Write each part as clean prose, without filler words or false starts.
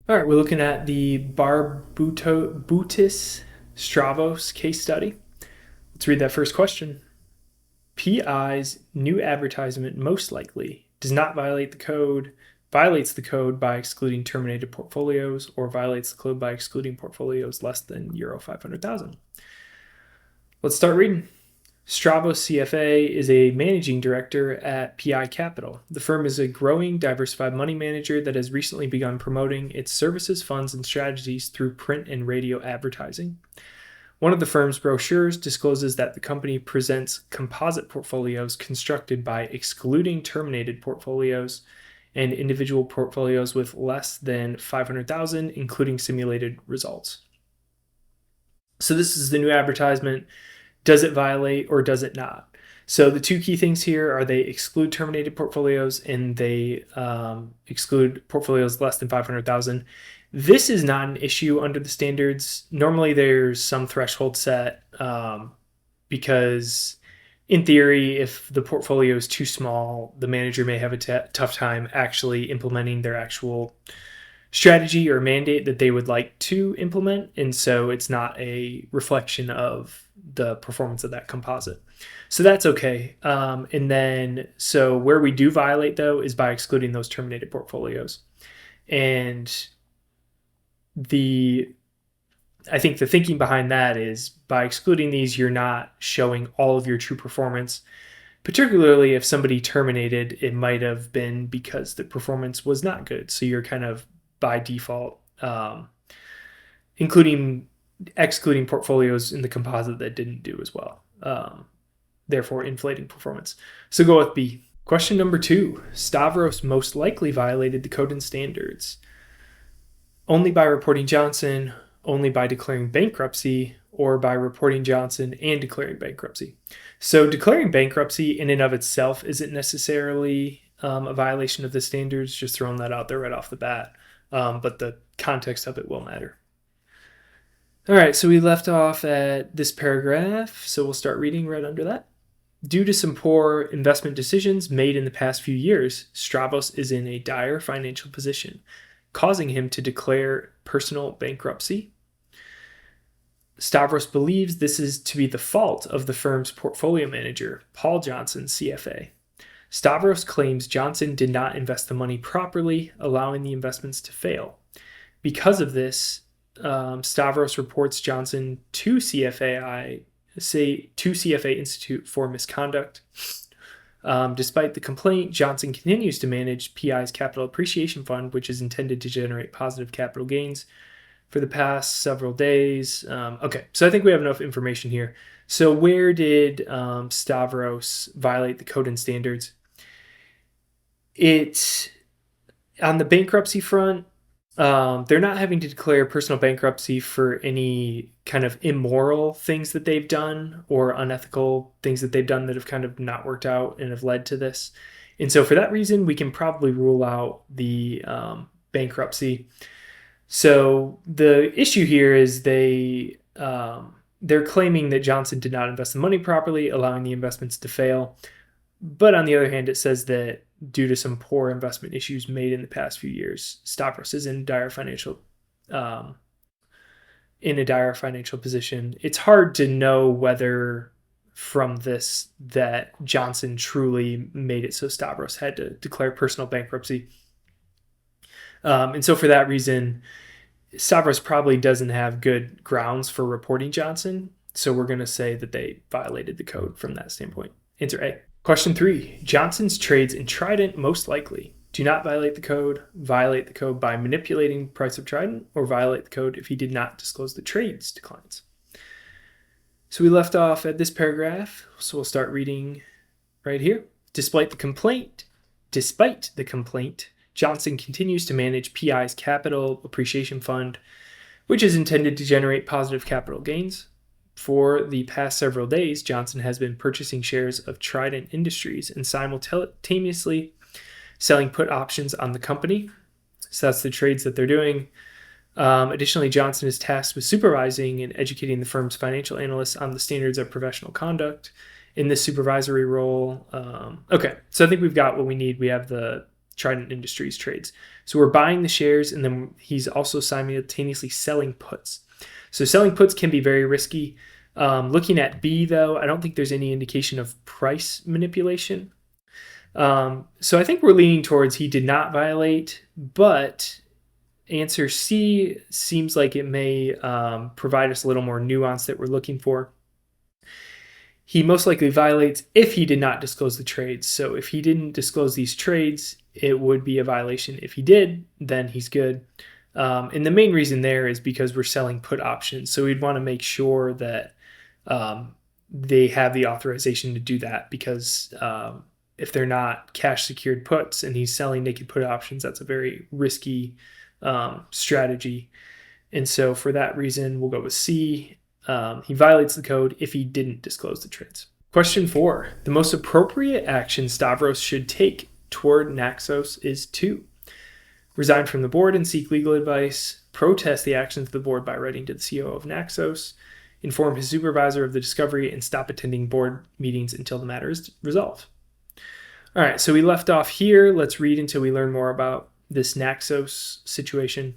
All right, we're looking at the Barboutis Stravos case study. Let's read that first question. PI's new advertisement most likely does not violates the code by excluding terminated portfolios, or violates the code by excluding portfolios less than euro 500,000. Let's start reading. Stravos CFA is a managing director at PI Capital. The firm is a growing, diversified money manager that has recently begun promoting its services, funds, and strategies through print and radio advertising. One of the firm's brochures discloses that the company presents composite portfolios constructed by excluding terminated portfolios and individual portfolios with less than 500,000, including simulated results. So this is the new advertisement. Does it violate or does it not? So the two key things here are they exclude terminated portfolios and they exclude portfolios less than 500,000. This is not an issue under the standards. Normally there's some threshold set because in theory, if the portfolio is too small, the manager may have a tough time actually implementing their actual strategy or mandate that they would like to implement. And so it's not a reflection of the performance of that composite. So that's okay. And then, so where we do violate though is by excluding those terminated portfolios. And I think the thinking behind that is by excluding these, you're not showing all of your true performance. Particularly if somebody terminated, it might have been because the performance was not good. So you're kind of by default excluding portfolios in the composite that didn't do as well, therefore inflating performance. So go with B. Question number 2. Stravos most likely violated the code and standards only by reporting Johnson, only by declaring bankruptcy, or by reporting Johnson and declaring bankruptcy. So declaring bankruptcy in and of itself isn't necessarily a violation of the standards, just throwing that out there right off the bat. But the context of it will matter. All right, so we left off at this paragraph, so we'll start reading right under that. Due to some poor investment decisions made in the past few years, Stravos is in a dire financial position, causing him to declare personal bankruptcy. Stravos believes this is to be the fault of the firm's portfolio manager, Paul Johnson, CFA. Stravos claims Johnson did not invest the money properly, allowing the investments to fail. Because of this, Stravos reports Johnson to CFA Institute for misconduct. Despite the complaint, Johnson continues to manage PI's Capital Appreciation Fund, which is intended to generate positive capital gains for the past several days. Okay, so I think we have enough information here. So where did Stravos violate the code and standards? It's on the bankruptcy front. They're not having to declare personal bankruptcy for any kind of immoral things that they've done or unethical things that they've done that have kind of not worked out and have led to this. And so for that reason, we can probably rule out the bankruptcy. So the issue here is they're claiming that Johnson did not invest the money properly, allowing the investments to fail. But on the other hand, it says that due to some poor investment issues made in the past few years, Stravos is in a dire financial position. It's hard to know whether from this that Johnson truly made it so Stravos had to declare personal bankruptcy. And so for that reason, Stravos probably doesn't have good grounds for reporting Johnson. So we're going to say that they violated the code from that standpoint. Answer A. Question 3. Johnson's trades in Trident most likely do not violate the code by manipulating the price of Trident, or violate the code if he did not disclose the trades to clients. So we left off at this paragraph, so we'll start reading right here. Despite the complaint, Johnson continues to manage PI's Capital Appreciation Fund, which is intended to generate positive capital gains. For the past several days, Johnson has been purchasing shares of Trident Industries and simultaneously selling put options on the company. So that's the trades that they're doing. Additionally, Johnson is tasked with supervising and educating the firm's financial analysts on the standards of professional conduct in this supervisory role. Okay, so I think we've got what we need. We have the Trident Industries trades. So we're buying the shares, and then he's also simultaneously selling puts. So selling puts can be very risky. Looking at B, though, I don't think there's any indication of price manipulation. So I think we're leaning towards he did not violate, but answer C seems like it may provide us a little more nuance that we're looking for. He most likely violates if he did not disclose the trades. So if he didn't disclose these trades, it would be a violation. If he did, then he's good. And the main reason there is because we're selling put options. So we'd want to make sure that they have the authorization to do that, because if they're not cash secured puts and he's selling naked put options, that's a very risky strategy. And so for that reason, we'll go with C. He violates the code if he didn't disclose the trades. Question 4. The most appropriate action Stavros should take toward Naxos is 2. Resign from the board and seek legal advice. Protest the actions of the board by writing to the CEO of Naxos. Inform his supervisor of the discovery and stop attending board meetings until the matter is resolved. All right, so we left off here. Let's read until we learn more about this Naxos situation.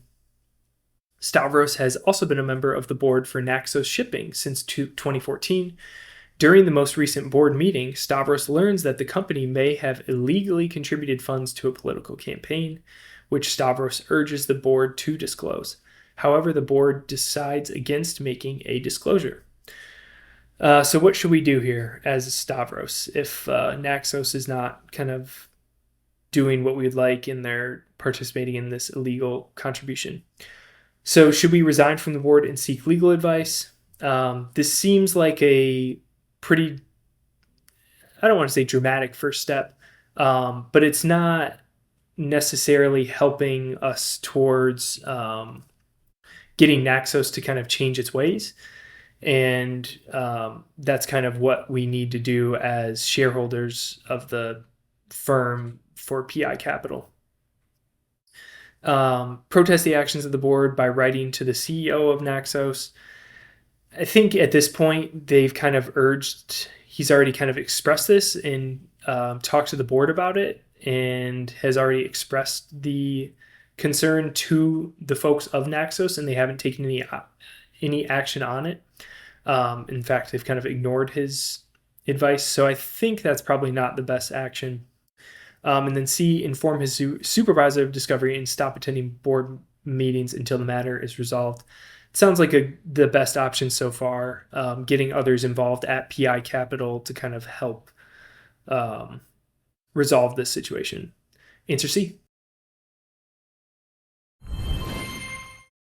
Stavros has also been a member of the board for Naxos Shipping since 2014. During the most recent board meeting, Stavros learns that the company may have illegally contributed funds to a political campaign, which Stavros urges the board to disclose. However, the board decides against making a disclosure. So what should we do here as Stavros if Naxos is not kind of doing what we'd like and they're participating in this illegal contribution? So should we resign from the board and seek legal advice? This seems like a pretty, I don't want to say dramatic first step, but it's not necessarily helping us towards getting Naxos to kind of change its ways. And that's kind of what we need to do as shareholders of the firm for PI Capital. Protest the actions of the board by writing to the CEO of Naxos. I think at this point they've kind of urged, he's already kind of expressed this and talked to the board about it, and has already expressed the concern to the folks of Naxos, and they haven't taken any action on it. In fact, they've kind of ignored his advice. So I think that's probably not the best action. And then C, inform his supervisor of discovery and stop attending board meetings until the matter is resolved. It sounds like the best option so far, getting others involved at PI Capital to kind of help resolve this situation. Answer C.